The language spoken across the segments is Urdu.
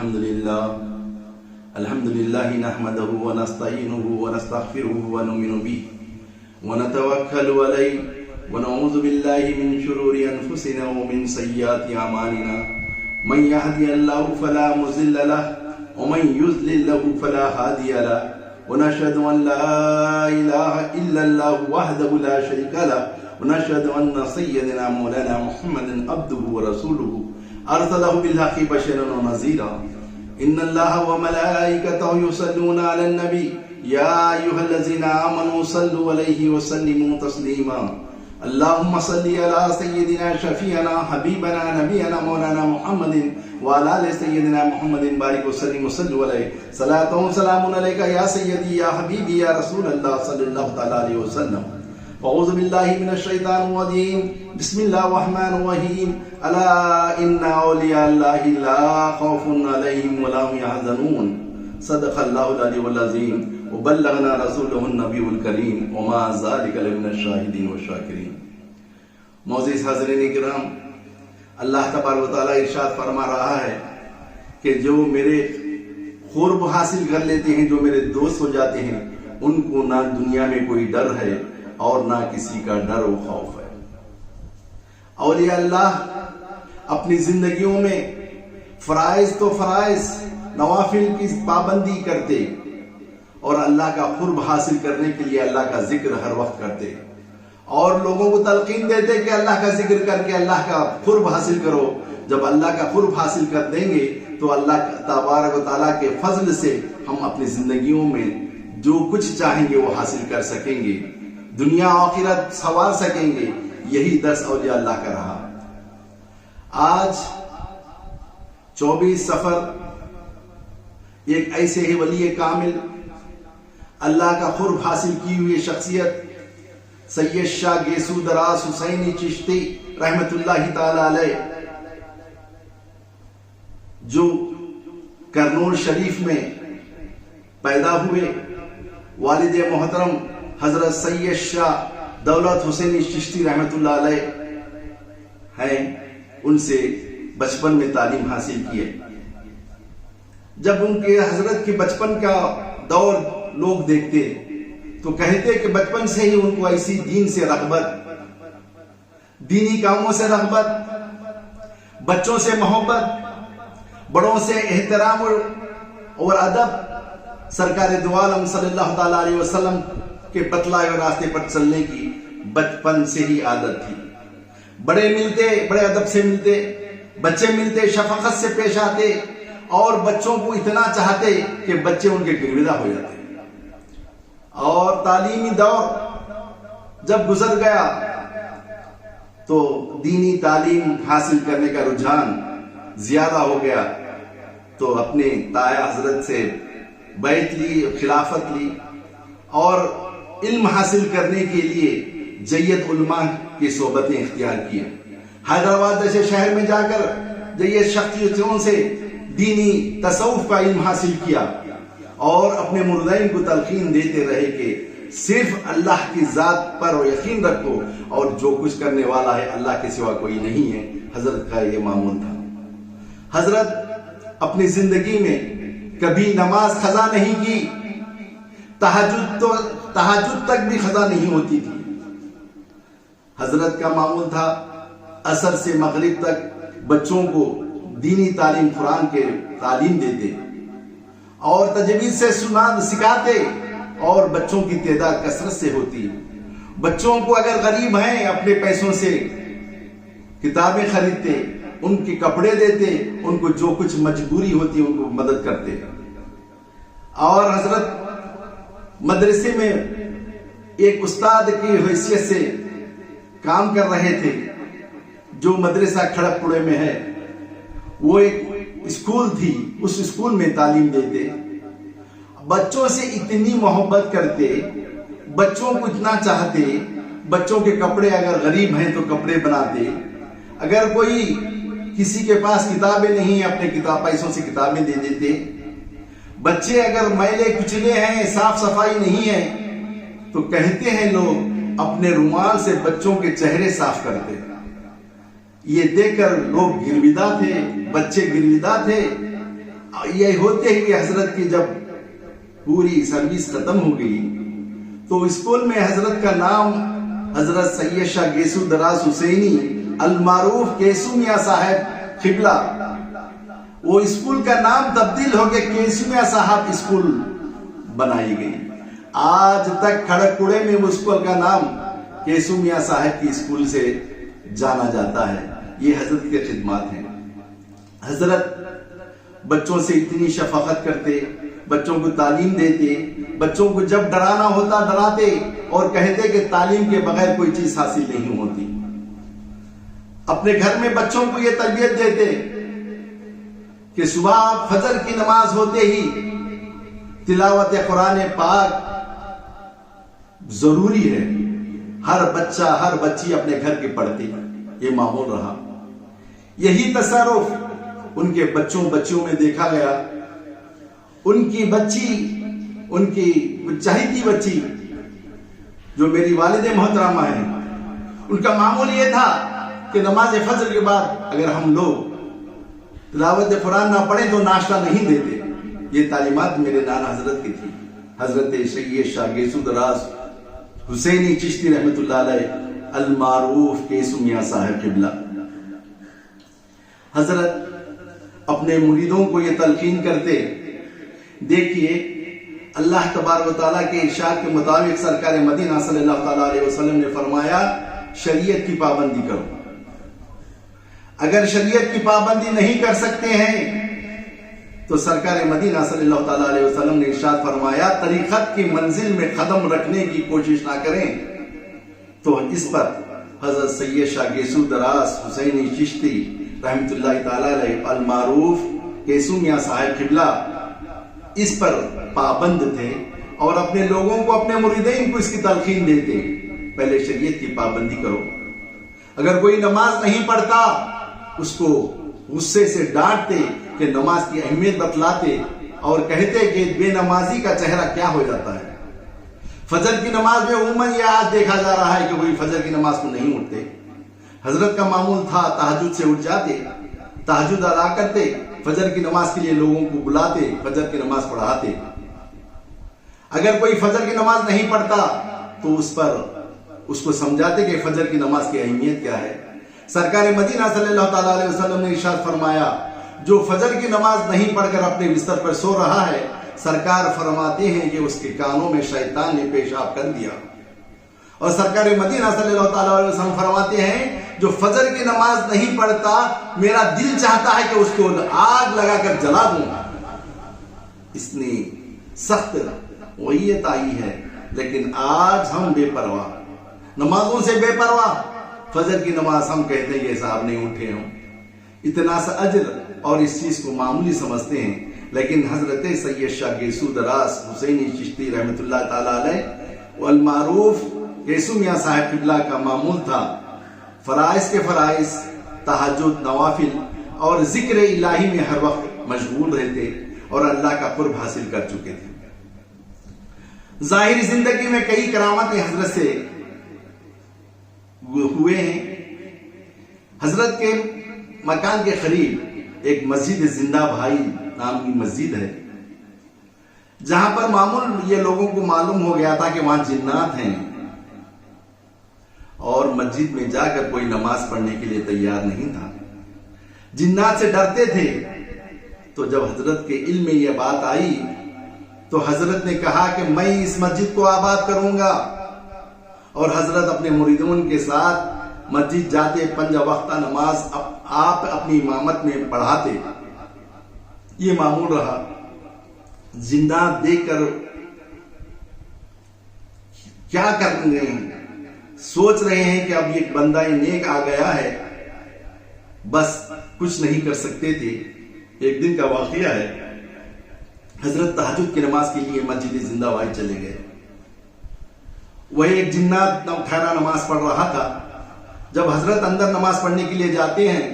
الحمد لله نحمده ونستعينه ونستغفره ونؤمن به ونتوكل عليه ونعوذ بالله من شرور أنفسنا ومن سيئات أعمالنا من يهدي الله فلا مضل له ومن يضلل له فلا هادي له ونشهد أن لا إله إلا الله وحده لا شريك له ونشهد أن سيدنا مولانا محمد عبده ورسوله أرسله بالحق بشيرا ونذيرا إن الله وملائكته يصلون على النبي يا أيها الذين آمنوا صلوا عليه وسلموا تسليما اللهم صل على سيدنا شفيعنا حبيبنا نبينا مولانا محمد وعلى آل سيدنا محمد بارك وسلم وصلوا عليه صلاة وسلام عليك يا سيدي يا حبيبي يا رسول الله صلى الله عليه وسلم. أعوذ بالله من الشيطان الرجيم بسم الله الرحمن الرحيم ألا إن أولياء الله لا خوف عليهم ولا هم يحزنون صدق الله العلي العظيم وبلغنا رسوله النبي الكريم وما ذلك من الشاهدين والشاكرين. معزز حاضرین کرام، اللہ تبارک و تعالیٰ ارشاد فرما رہا ہے کہ جو میرے قرب حاصل کر لیتے ہیں، جو میرے دوست ہو جاتے ہیں، ان کو نہ دنیا میں کوئی ڈر ہے اور نہ کسی کا ڈر و خوف ہے. اولیاء اللہ اپنی زندگیوں میں فرائض تو فرائض، نوافل کی پابندی کرتے اور اللہ کا قرب حاصل کرنے کے لیے اللہ کا ذکر ہر وقت کرتے اور لوگوں کو تلقین دیتے کہ اللہ کا ذکر کر کے اللہ کا قرب حاصل کرو. جب اللہ کا قرب حاصل کر دیں گے تو اللہ تبارک و تعالیٰ کے فضل سے ہم اپنی زندگیوں میں جو کچھ چاہیں گے وہ حاصل کر سکیں گے، دنیا آخرت سنوار سکیں گے. یہی درس اولیاء اللہ کا رہا. آج 24 صفر ایک ایسے ہی ولی کامل، اللہ کا قرب حاصل کی ہوئی شخصیت سید شاہ گیسو دراز حسینی چشتی رحمت اللہ تعالی علیہ، جو کرنول شریف میں پیدا ہوئے. والد محترم حضرت سید شاہ دولت حسینی چشتی رحمت اللہ علیہ ہیں، ان سے بچپن میں تعلیم حاصل کیے. جب ان کے حضرت کے بچپن کا دور لوگ دیکھتے تو کہتے کہ بچپن سے ہی ان کو ایسی دین سے رغبت، دینی کاموں سے رغبت، بچوں سے محبت، بڑوں سے احترام اور ادب، سرکار دو عالم صلی اللہ تعالی علیہ وسلم کے بتلائے ہوئے راستے پر چلنے کی بچپن سے ہی عادت تھی. بڑے ملتے، بڑے ادب سے ملتے، بچے ملتے شفقت سے پیش آتے اور بچوں کو اتنا چاہتے کہ بچے ان کے گرویدہ ہو جاتے. اور تعلیمی دور جب گزر گیا تو دینی تعلیم حاصل کرنے کا رجحان زیادہ ہو گیا، تو اپنے تایا حضرت سے بیعت لی، خلافت لی اور علم حاصل کرنے کے لیے جید علماء کی صحبتیں اختیار کی. حیدرآباد جیسے شہر میں جا کر جید شخصیتوں سے دینی تصوف کا علم حاصل کیا اور اپنے مردین کو تلقین دیتے رہے کہ صرف اللہ کی ذات پر یقین رکھو اور جو کچھ کرنے والا ہے اللہ کے سوا کوئی نہیں ہے. حضرت کا یہ معمول تھا. حضرت اپنی زندگی میں کبھی نماز قضا نہیں کی، تہجد تک بھی قضا نہیں ہوتی تھی. حضرت کا معمول تھا عصر سے مغرب تک بچوں کو دینی تعلیم، قرآن کے تعلیم دیتے اور تجوید سے سکھاتے اور بچوں کی تعداد کثرت سے ہوتی. بچوں کو اگر غریب ہیں اپنے پیسوں سے کتابیں خریدتے، ان کے کپڑے دیتے، ان کو جو کچھ مجبوری ہوتی ان کو مدد کرتے. اور حضرت مدرسے میں ایک استاد کی حیثیت سے کام کر رہے تھے. جو مدرسہ کھڑک پوڑے میں ہے وہ ایک اسکول تھی، اس اسکول میں تعلیم دیتے. بچوں سے اتنی محبت کرتے، بچوں کو اتنا چاہتے، بچوں کے کپڑے اگر غریب ہیں تو کپڑے بناتے، اگر کوئی کسی کے پاس کتابیں نہیں ہیں اپنے پیسوں سے کتابیں دے دیتے. بچے اگر میلے کچلے ہیں، صاف صفائی نہیں ہے تو کہتے ہیں لوگ اپنے رومال سے بچوں کے چہرے صاف کرتے. یہ دیکھ کر لوگ گرویدہ تھے، بچے گرویدہ تھے یہ ہوتے ہوئے حضرت کی جب پوری سروس ختم ہو گئی تو اسکول میں حضرت کا نام حضرت سید شاہ گیسو دراز حسینی المعروف کیسو میاں صاحب قبلہ، وہ اسکول کا نام تبدیل ہو کے کیسو میاں صاحب اسکول بنائی گئی۔ آج تک کھڑکپوڑے میں وہ اسکول کا نام کیسو میاں صاحب کی اسکول سے جانا جاتا ہے۔ یہ حضرت کے خدمات ہیں۔ حضرت بچوں سے اتنی شفقت کرتے، بچوں کو تعلیم دیتے، بچوں کو جب ڈرانا ہوتا ڈراتے اور کہتے کہ تعلیم کے بغیر کوئی چیز حاصل نہیں ہوتی۔ اپنے گھر میں بچوں کو یہ تربیت دیتے کہ صبح فجر کی نماز ہوتے ہی تلاوت قرآن پاک ضروری ہے، ہر بچہ ہر بچی اپنے گھر کے پڑھتے، یہ معمول رہا۔ یہی تصرف ان کے بچیوں میں دیکھا گیا۔ ان کی بچی، ان کی چہیتی بچی جو میری والد محترمہ ہیں، ان کا معمول یہ تھا کہ نماز فجر کے بعد اگر ہم لوگ تلاوت قرآن نہ پڑھیں تو ناشتہ نہیں دیتے۔ یہ تعلیمات میرے نانا حضرت کی تھی، حضرت سید شاہ گیسو دراز حسینی چشتی رحمت اللہ علیہ المعروف کیسو میاں صاحب قبلہ۔ حضرت اپنے مریدوں کو یہ تلقین کرتے، دیکھیے اللہ تبارک و تعالیٰ کے ارشاد کے مطابق سرکار مدینہ صلی اللہ تعالیٰ علیہ وسلم نے فرمایا شریعت کی پابندی کرو۔ اگر شریعت کی پابندی نہیں کر سکتے ہیں تو سرکار مدینہ صلی اللہ تعالیٰ علیہ وسلم نے ارشاد فرمایا طریقت کی منزل میں قدم رکھنے کی کوشش نہ کریں۔ تو اس پر حضرت سید شاہ گیسو دراز حسینی چشتی رحمت اللہ تعالیٰ علیہ المعروف کیسو میاں صاحب قبلہ اس پر پابند تھے اور اپنے لوگوں کو، اپنے مریدین کو اس کی تلقین دیتے، پہلے شریعت کی پابندی کرو۔ اگر کوئی نماز نہیں پڑھتا اس کو غصے سے ڈانٹتے کہ نماز کی اہمیت بتلاتے اور کہتے کہ بے نمازی کا چہرہ کیا ہو جاتا ہے۔ فجر کی نماز میں عموماً یہ آج دیکھا جا رہا ہے کہ کوئی فجر کی نماز کو نہیں اٹھتے۔ حضرت کا معمول تھا تہجد سے اٹھ جاتے، تہجد ادا کرتے، فجر کی نماز کے لیے لوگوں کو بلاتے، فجر کی نماز پڑھاتے۔ اگر کوئی فجر کی نماز نہیں پڑھتا تو اس کو سمجھاتے کہ فجر کی نماز کی اہمیت کیا ہے۔ سرکار مدینہ صلی اللہ تعالیٰ علیہ وسلم نے ارشاد فرمایا جو فجر کی نماز نہیں پڑھ کر اپنے بستر پر سو رہا ہے، سرکار فرماتے ہیں کہ اس کے کانوں میں شیطان نے پیشاب کر دیا۔ اور سرکار مدینہ صلی اللہ تعالیٰ علیہ وسلم فرماتے ہیں جو فجر کی نماز نہیں پڑھتا میرا دل چاہتا ہے کہ اس کو آگ لگا کر جلا دوں۔ اتنی سخت وعیت آئی ہے، لیکن آج ہم بے پرواہ، نمازوں سے بے پرواہ۔ فجر کی نماز ہم کہتے ہیں کہ صاحب نہیں اٹھے ہوں، اتنا سا اجر اور اس چیز کو معمولی سمجھتے ہیں، لیکن حضرت سید شاہ گیسو دراز حسینی چشتی رحمت اللہ تعالیٰ علیہ المعروف کیسو میاں صاحب قبلہ کا معمول تھا فرائض کے فرائض، تہجد، نوافل اور ذکر الہی میں ہر وقت مشغول رہتے اور اللہ کا قرب حاصل کر چکے تھے۔ ظاہری زندگی میں کئی کرامتیں حضرت سے ہوئے ہیں۔ حضرت کے مکان کے قریب ایک مسجد زندہ بھائی نام کی مسجد ہے، جہاں پر معمول یہ لوگوں کو معلوم ہو گیا تھا کہ وہاں جنات ہیں اور مسجد میں جا کر کوئی نماز پڑھنے کے لیے تیار نہیں تھا، جنات سے ڈرتے تھے۔ تو جب حضرت کے علم میں یہ بات آئی تو حضرت نے کہا کہ میں اس مسجد کو آباد کروں گا، اور حضرت اپنے مریدون کے ساتھ مسجد جاتے، 5 وقتہ نماز آپ اپنی امامت میں پڑھاتے۔ یہ معمول رہا۔ جنات دیکھ کر کیا کر رہے ہیں، سوچ رہے ہیں کہ اب یہ بندہ نیک آ گیا ہے، بس کچھ نہیں کر سکتے تھے۔ ایک دن کا واقعہ ہے، حضرت تہجد کی نماز کے لیے مسجد زندہ بھائی چلے گئے۔ وہی ایک جنات ٹھہرا نماز پڑھ رہا تھا۔ جب حضرت اندر نماز پڑھنے کے لیے جاتے ہیں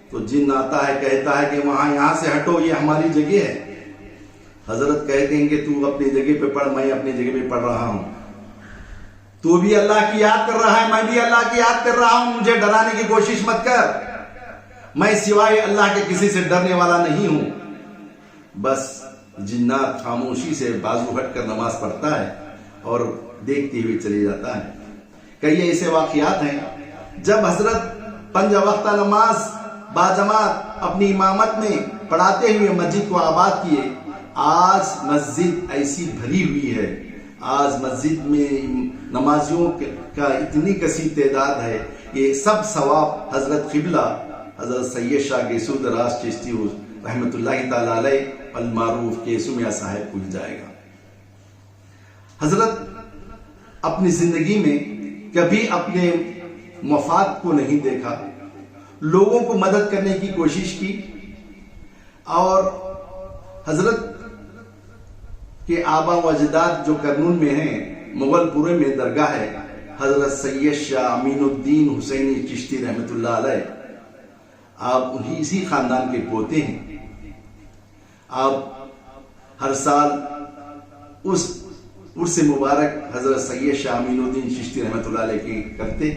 تو جن آتا ہے، کہتا ہے کہ یہاں سے ہٹو، یہ ہماری جگہ ہے۔ حضرت کہتے ہیں کہ تو اپنی جگہ پہ پڑھ، میں اپنی جگہ پہ پڑھ رہا ہوں۔ تو بھی اللہ کی یاد کر رہا ہے، میں بھی اللہ کی یاد کر رہا ہوں، مجھے ڈرانے کی کوشش مت کر، میں سوائے اللہ کے کسی سے ڈرنے والا نہیں ہوں۔ بس جنات خاموشی سے بازو ہٹ کر نماز پڑھتا ہے اور دیکھتے ہوئے چلے جاتا ہے۔ کئی ایسے واقعات ہیں جب حضرت 5 وقتہ نماز باجماعت اپنی امامت میں پڑھاتے ہوئے مسجد کو آباد کیے۔ آج مسجد ایسی بھری ہوئی ہے، آج مسجد میں نمازیوں کا اتنی کثیر تعداد ہے، یہ سب ثواب حضرت قبلہ حضرت سید شاہ گیسو دراز چشتی رحمت اللہ تعالی علیہ المعروف گیسو میاں صاحب کو جائے گا۔ حضرت اپنی زندگی میں کبھی اپنے مفاد کو نہیں دیکھا، لوگوں کو مدد کرنے کی کوشش کی، اور حضرت کے آبا و اجداد جو کرنول میں ہیں، مغل پورے میں درگاہ ہے حضرت سید شاہ امین الدین حسینی چشتی رحمت اللہ علیہ، آپ اسی خاندان کے پوتے ہیں۔ آپ ہر سال اس عرس مبارک حضرت سید شاہ امین الدین چشتی رحمت اللہ علیہ کی کرتے،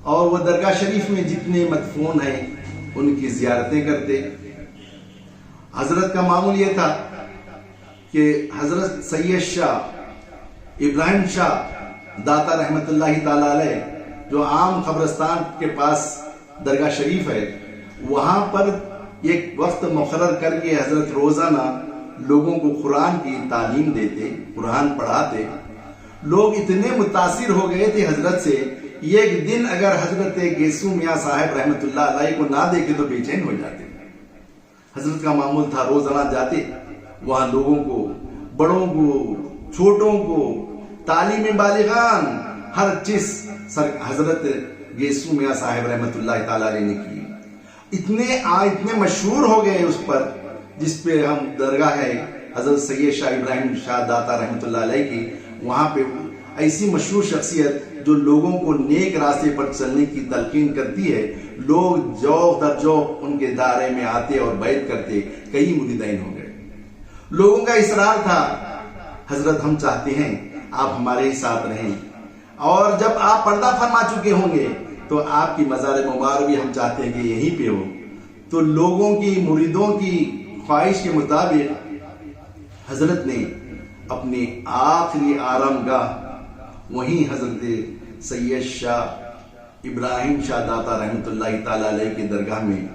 اور وہ درگاہ شریف میں جتنے مدفون ہیں ان کی زیارتیں کرتے۔ حضرت کا معمول یہ تھا کہ حضرت سید شاہ ابراہیم شاہ داتا رحمت اللہ تعالی علیہ جو عام قبرستان کے پاس درگاہ شریف ہے، وہاں پر ایک وقت مقرر کر کے حضرت روزانہ لوگوں کو قرآن کی تعلیم دیتے، قرآن پڑھاتے۔ لوگ اتنے متاثر ہو گئے تھے حضرت سے، ایک دن اگر حضرت گیسو میاں صاحب رحمت اللہ علیہ کو نہ دیکھے تو بے چین ہو جاتے۔ حضرت کا معمول تھا روزانہ جاتے، وہاں لوگوں کو، بڑوں کو، چھوٹوں کو، تعلیم بالغان، ہر چیز حضرت گیسو میاں صاحب رحمت اللہ تعالی علیہ نے کی۔ اتنے مشہور ہو گئے اس پر، جس پہ ہم درگاہ ہے حضرت سید شاہ ابراہیم شاہ داتا رحمت اللہ علیہ کی، وہاں پہ ایسی مشہور شخصیت جو لوگوں کو نیک راستے پر چلنے کی تلقین کرتی ہے، لوگ جوق در جوق ان کے دائرے میں آتے اور بیعت کرتے، کئی مریدین ہو گئے۔ لوگوں کا اصرار تھا، حضرت ہم چاہتے ہیں آپ ہمارے ہی ساتھ رہیں، اور جب آپ پردہ فرما چکے ہوں گے تو آپ کی مزار مبارک بھی ہم چاہتے ہیں کہ یہیں پہ ہو۔ تو لوگوں کی، مریدوں کی خواہش کے مطابق حضرت نے اپنی آخری آرام گاہ وہیں حضرت سید شاہ ابراہیم شاہ داتا رحمت اللہ تعالی علیہ کی درگاہ میں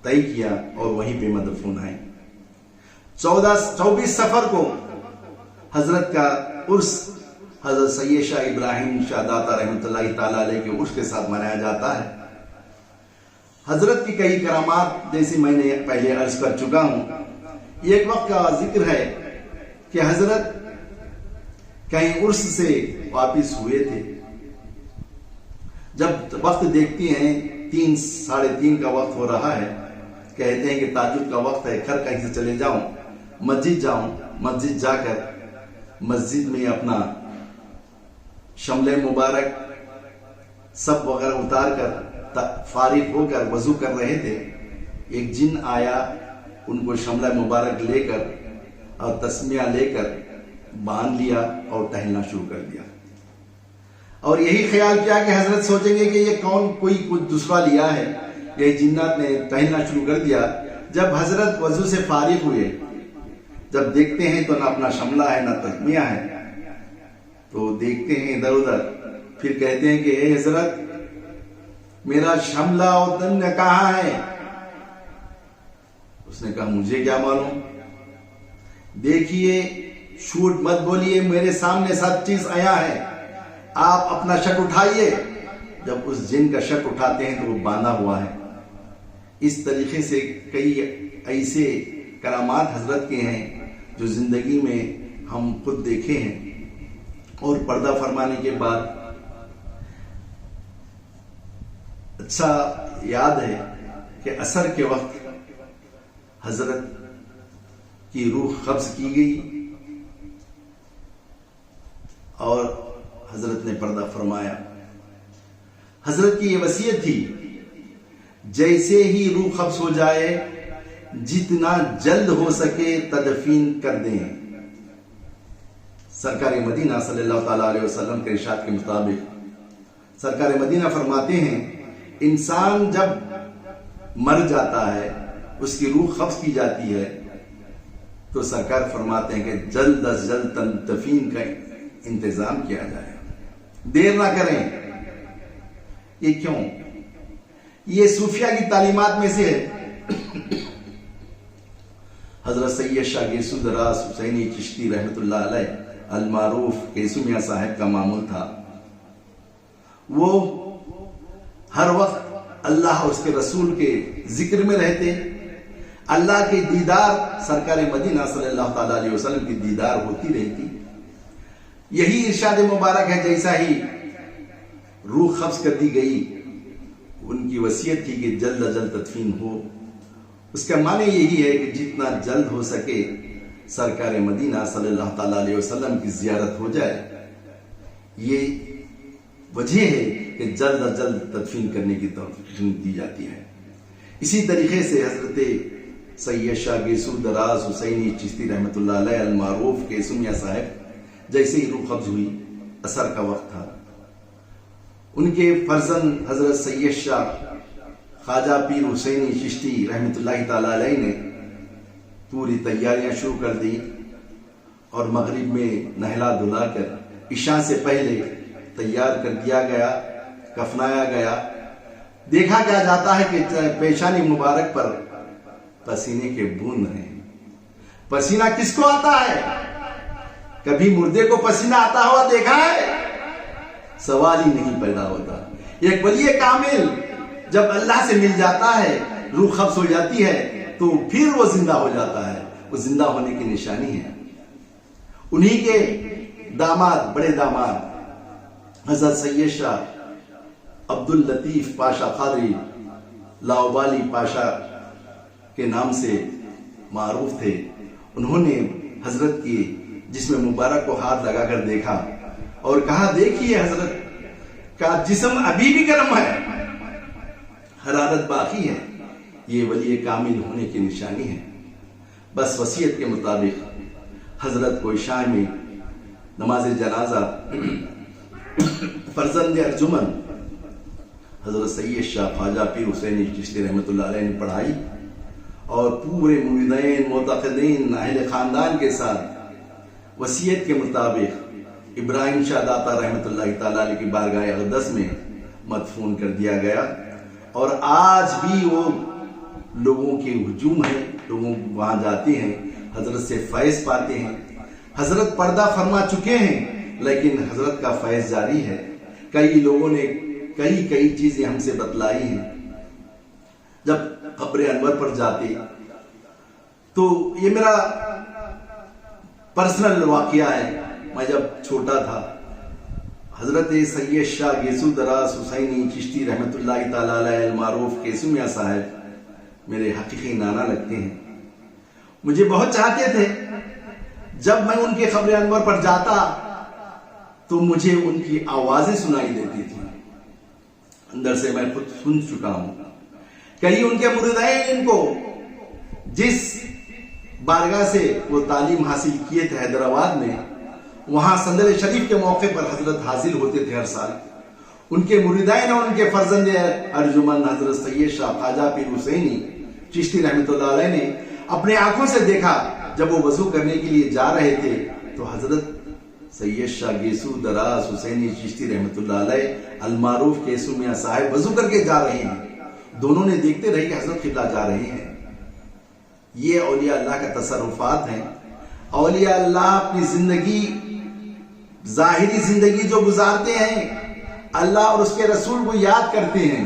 طے کیا اور وہیں پہ مدفون ہیں۔ 24 سفر کو حضرت کا عرس حضرت سید شاہ ابراہیم شاہ داتا رحمت اللہ تعالی علیہ کے عرس کے ساتھ منایا جاتا ہے۔ حضرت کی کئی کرامات جیسے میں نے پہلے عرض کر چکا ہوں۔ ایک وقت کا ذکر ہے کہ حضرت کہیں عرس سے واپس ہوئے تھے، جب وقت دیکھتی ہیں 3 ساڑھے 3 کا وقت ہو رہا ہے، کہتے ہیں کہ تہجد کا وقت ہے، گھر کہیں سے چلے جاؤں، مسجد جاؤں۔ مسجد جا کر مسجد میں اپنا شملِ مبارک سب وغیرہ اتار کر فارغ ہو کر وضو کر رہے تھے، ایک جن آیا، ان کو شملہ مبارک لے کر اور تسمیہ لے کر باندھ لیا اور ٹہلنا شروع کر دیا، اور یہی خیال کیا کہ حضرت سوچیں گے کہ یہ کوئی کچھ دوسرا لیا ہے، یہ جنات نے ٹہلنا شروع کر دیا۔ جب حضرت وضو سے فارغ ہوئے، جب دیکھتے ہیں تو نہ اپنا شملہ ہے نہ تسمیہ ہے، تو دیکھتے ہیں ادھر ادھر، پھر کہتے ہیں کہ اے حضرت میرا شملہ اور تسمیہ کہاں ہے؟ اس نے کہا مجھے کیا معلوم، دیکھیے جھوٹ مت بولیے، میرے سامنے سب چیز آیا ہے، آپ اپنا شک اٹھائیے۔ جب اس جن کا شک اٹھاتے ہیں تو وہ باندھا ہوا ہے۔ اس طریقے سے کئی ایسے کرامات حضرت کے ہیں جو زندگی میں ہم خود دیکھے ہیں، اور پردہ فرمانے کے بعد اچھا یاد ہے کہ عصر کے وقت حضرت کی روح قبض کی گئی اور حضرت نے پردہ فرمایا۔ حضرت کی یہ وصیت تھی، جیسے ہی روح قبض ہو جائے جتنا جلد ہو سکے تدفین کر دیں۔ سرکار مدینہ صلی اللہ تعالی علیہ وسلم کے ارشاد کے مطابق سرکار مدینہ فرماتے ہیں، انسان جب مر جاتا ہے اس کی روح قبض کی جاتی ہے تو سرکار فرماتے ہیں کہ جلد از جلد تدفین کا انتظام کیا جائے، دیر نہ کریں۔ یہ کیوں؟ یہ صوفیہ کی تعلیمات میں سے ہے۔ حضرت سید شاہ گیسو دراز حسینی چشتی رحمت اللہ علیہ المعروف گیسو میاں صاحب کا معمول تھا، وہ ہر وقت اللہ اور اس کے رسول کے ذکر میں رہتے، اللہ کے دیدار، سرکار مدینہ صلی اللہ تعالی علیہ وسلم کی دیدار ہوتی رہتی۔ یہی ارشاد مبارک ہے، جیسا ہی روح قبض کر دی گئی، ان کی وصیت تھی کہ جلد از جلد تدفین ہو۔ اس کا معنی یہی ہے کہ جتنا جلد ہو سکے سرکار مدینہ صلی اللہ تعالی علیہ وسلم کی زیارت ہو جائے۔ یہ وجہ ہے کہ جلد از جلد تدفین کرنے کی توفیق دی جاتی ہے۔ اسی طریقے سے حضرت سید شاہ گیسو دراز حسینی چشتی رحمت اللہ علیہ المعروف گیسو میاں صاحب جیسے ہی روح قبض ہوئی، عصر کا وقت تھا، ان کے فرزند حضرت سید شاہ خواجہ پیر حسینی چشتی رحمت اللہ تعالی علیہ نے پوری تیاریاں شروع کر دی اور مغرب میں نہلا دھلا کر عشاء سے پہلے تیار کر دیا گیا، کفنایا گیا۔ دیکھا کیا جاتا ہے کہ پیشانی مبارک پر پسینے کے بوند ہیں۔ پسینہ کس کو آتا ہے؟ کبھی مردے کو پسینہ آتا ہوا دیکھا ہے؟ سوال ہی نہیں پیدا ہوتا۔ ایک ولی کامل جب اللہ سے مل جاتا ہے، روح قبض ہو جاتی ہے، تو پھر وہ زندہ ہو جاتا ہے۔ وہ زندہ ہونے کی نشانی ہے۔ انہی کے داماد، بڑے داماد حضرت سید شاہ عبد اللطیف پاشا قادری لاؤبالی پاشا کے نام سے معروف تھے۔ انہوں نے حضرت کی جسم مبارک کو ہاتھ لگا کر دیکھا اور کہا، دیکھیے حضرت کا جسم ابھی بھی گرم ہے، حرارت باقی ہے، یہ ولی کامل ہونے کی نشانی ہے۔ بس وصیت کے مطابق حضرت کو عشاء میں نماز جنازہ فرزند ارجمن حضرت سید شاہ خواجہ پیر حسینی چشتی رحمت اللہ علیہ نے پڑھائی اور پورے مریدین، معتقدین، اہل خاندان کے ساتھ وصیت کے مطابق ابراہیم شاہ داتا رحمت اللہ تعالی علیہ کی بارگاہ اقدس میں مدفون کر دیا گیا۔ اور آج بھی وہ لوگوں کے ہجوم ہے، لوگوں وہاں جاتے ہیں، حضرت سے فیض پاتے ہیں۔ حضرت پردہ فرما چکے ہیں لیکن حضرت کا فیض جاری ہے۔ کئی لوگوں نے کئی چیزیں ہم سے بتلائی ہیں۔ جب قبر انور پر جاتے تو یہ میرا پرسنل واقعہ ہے، میں جب چھوٹا تھا، حضرت سید شاہ گیسو دراز حسینی چشتی رحمت اللہ تعالی علیہ المعروف گیسو میاں صاحب میرے حقیقی نانا لگتے ہیں۔ مجھے بہت چاہتے تھے۔ جب میں ان کے قبر انور پر جاتا تو مجھے ان کی آوازیں سنائی دیتی تھی، اندر سے میں خود سن چکا ہوں۔ کئی ان کے مریدین ان کو جس بارگاہ سے وہ تعلیم حاصل کیے تھے حیدرآباد میں، وہاں صدر شریف کے موقع پر حضرت حاضر ہوتے تھے ہر سال۔ ان کے مریدین اور ان کے فرزند ارجمن حضرت سید شاہ خواجہ پیر حسینی چشتی رحمت اللہ علیہ نے اپنے آنکھوں سے دیکھا، جب وہ وضو کرنے کے لیے جا رہے تھے تو حضرت سید شاہ گیسو دراز حسینی چشتی رحمت اللہ علیہ المعروف گیسو میاں صاحب وضو کر کے جا رہے ہیں۔ دونوں نے دیکھتے رہے کہ حضرت قبلہ جا رہے ہیں۔ یہ اولیاء اللہ کا تصرفات ہیں۔ اولیاء اللہ اپنی زندگی، ظاہری زندگی جو گزارتے ہیں، اللہ اور اس کے رسول کو یاد کرتے ہیں۔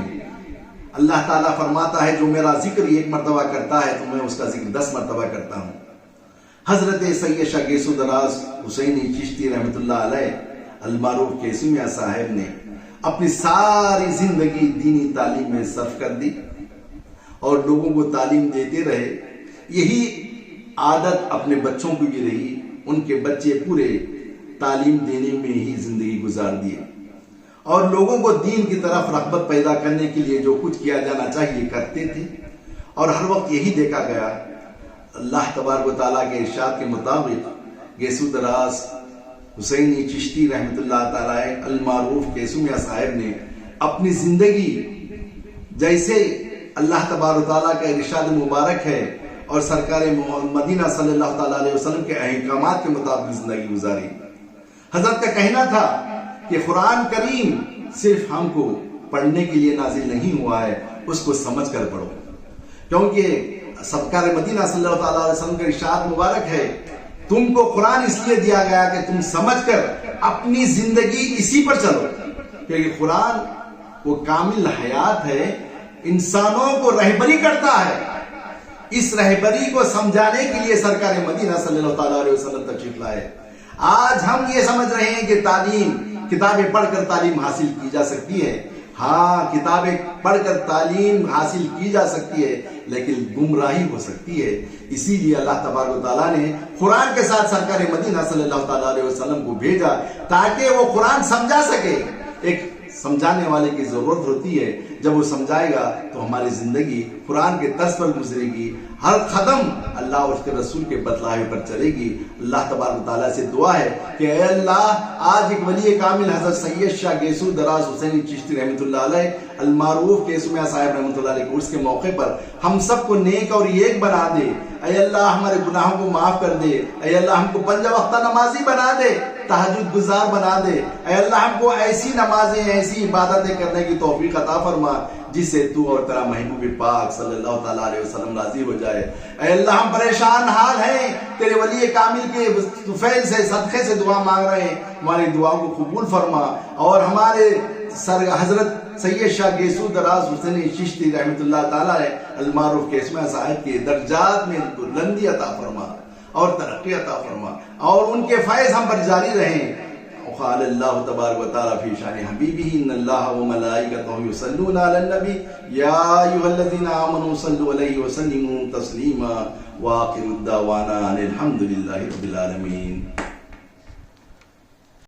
اللہ تعالیٰ فرماتا ہے، جو میرا ذکر ایک مرتبہ کرتا ہے تو میں اس کا ذکر 10 مرتبہ کرتا ہوں۔ حضرت سید شاہ گیسو دراز حسینی چشتی رحمت اللہ علیہ المعروف گیسو میاں صاحب نے اپنی ساری زندگی دینی تعلیم میں صرف کر دی اور لوگوں کو تعلیم دیتے رہے۔ یہی عادت اپنے بچوں کو بھی رہی۔ ان کے بچے پورے تعلیم دینے میں ہی زندگی گزار دیے اور لوگوں کو دین کی طرف رغبت پیدا کرنے کے لیے جو کچھ کیا جانا چاہیے کرتے تھے۔ اور ہر وقت یہی دیکھا گیا، اللہ تبارک و تعالیٰ کے ارشاد کے مطابق گیسو دراز حسینی چشتی رحمت اللہ تعالی المعروف گیسو میاں صاحب نے اپنی زندگی جیسے اللہ تبارک و تعالیٰ کا ارشاد مبارک ہے اور سرکار مدینہ صلی اللہ تعالیٰ علیہ وسلم کے احکامات کے مطابق زندگی گزاری۔ حضرت کا کہنا تھا کہ قرآن کریم صرف ہم کو پڑھنے کے لیے نازل نہیں ہوا ہے، اس کو سمجھ کر پڑھو، کیونکہ سرکار مدینہ صلی اللہ تعالیٰ علیہ وسلم کا ارشاد مبارک ہے تم کو قرآن اس لیے دیا گیا کہ تم سمجھ کر اپنی زندگی اسی پر چلو، کیونکہ قرآن وہ کامل حیات ہے، انسانوں کو رہبری کرتا ہے۔ اس رہبری کو سمجھانے کے لیے سرکار مدینہ صلی اللہ تعالیٰ علیہ وسلم تشریف لائے۔ آج ہم یہ سمجھ رہے ہیں کہ تعلیم، کتابیں پڑھ کر تعلیم حاصل کی جا سکتی ہے۔ ہاں، کتابیں پڑھ کر تعلیم حاصل کی جا سکتی ہے، لیکن گمراہی ہو سکتی ہے۔ اسی لیے اللہ تبارک و تعالیٰ نے قرآن کے ساتھ سرکار مدینہ صلی اللہ تعالیٰ علیہ وسلم کو بھیجا تاکہ وہ قرآن سمجھا سکے۔ ایک سمجھانے والے کی ضرورت ہوتی ہے، جب وہ سمجھائے گا تو ہماری زندگی قرآن کے طرز پر گزرے گی، ہر قدم اللہ اور اس کے رسول کے بتلائے پر چلے گی۔ اللہ تبارک و تعالیٰ سے دعا ہے کہ اے اللہ، آج ایک ولی کامل حضرت سید شاہ گیسو دراز حسینی چشتی رحمۃ اللہ علیہ المعروف کیسومیہ صاحب رحمۃ اللہ علیہ کے عرس کے موقع پر ہم سب کو نیک اور ایک بنا دے۔ اے اللہ، ہمارے گناہوں کو معاف کر دے۔ اے اللہ، ہم کو 5 وقتہ نمازی بنا دے، تہجد گزار بنا دے۔ اے اللہ، ہم کو ایسی نمازیں، ایسی عبادتیں کرنے کی توفیق عطا فرما جس سے تو اور تیرا محبوب پاک صلی اللہ تعالیٰ علیہ وسلم راضی ہو جائے۔ اے اللہ، ہم پریشان حال ہیں، تیرے ولی کامل کے طفیل سے، صدقے سے دعا مانگ رہے ہیں، ہماری دعا کو قبول فرما اور ہمارے حضرت سید شاہ گیسو دراز حسینی چشتی رحمۃ اللہ تعالیٰ المعروف کیسومیہ صاحب کے درجات میں بلندی عطا فرما اور ترقی عطا فرما اور ان کے فیض ہم پر جاری رہیں۔ قال اللہ تبارک و تعالی فی شان حبیبہ ان اللہ وملائکتہ یصلون علی النبی یا ایھا الذین آمنوا صلوا علیہ وسلموا تسلیما وآخر دعوانا ان الحمد للہ رب العالمین۔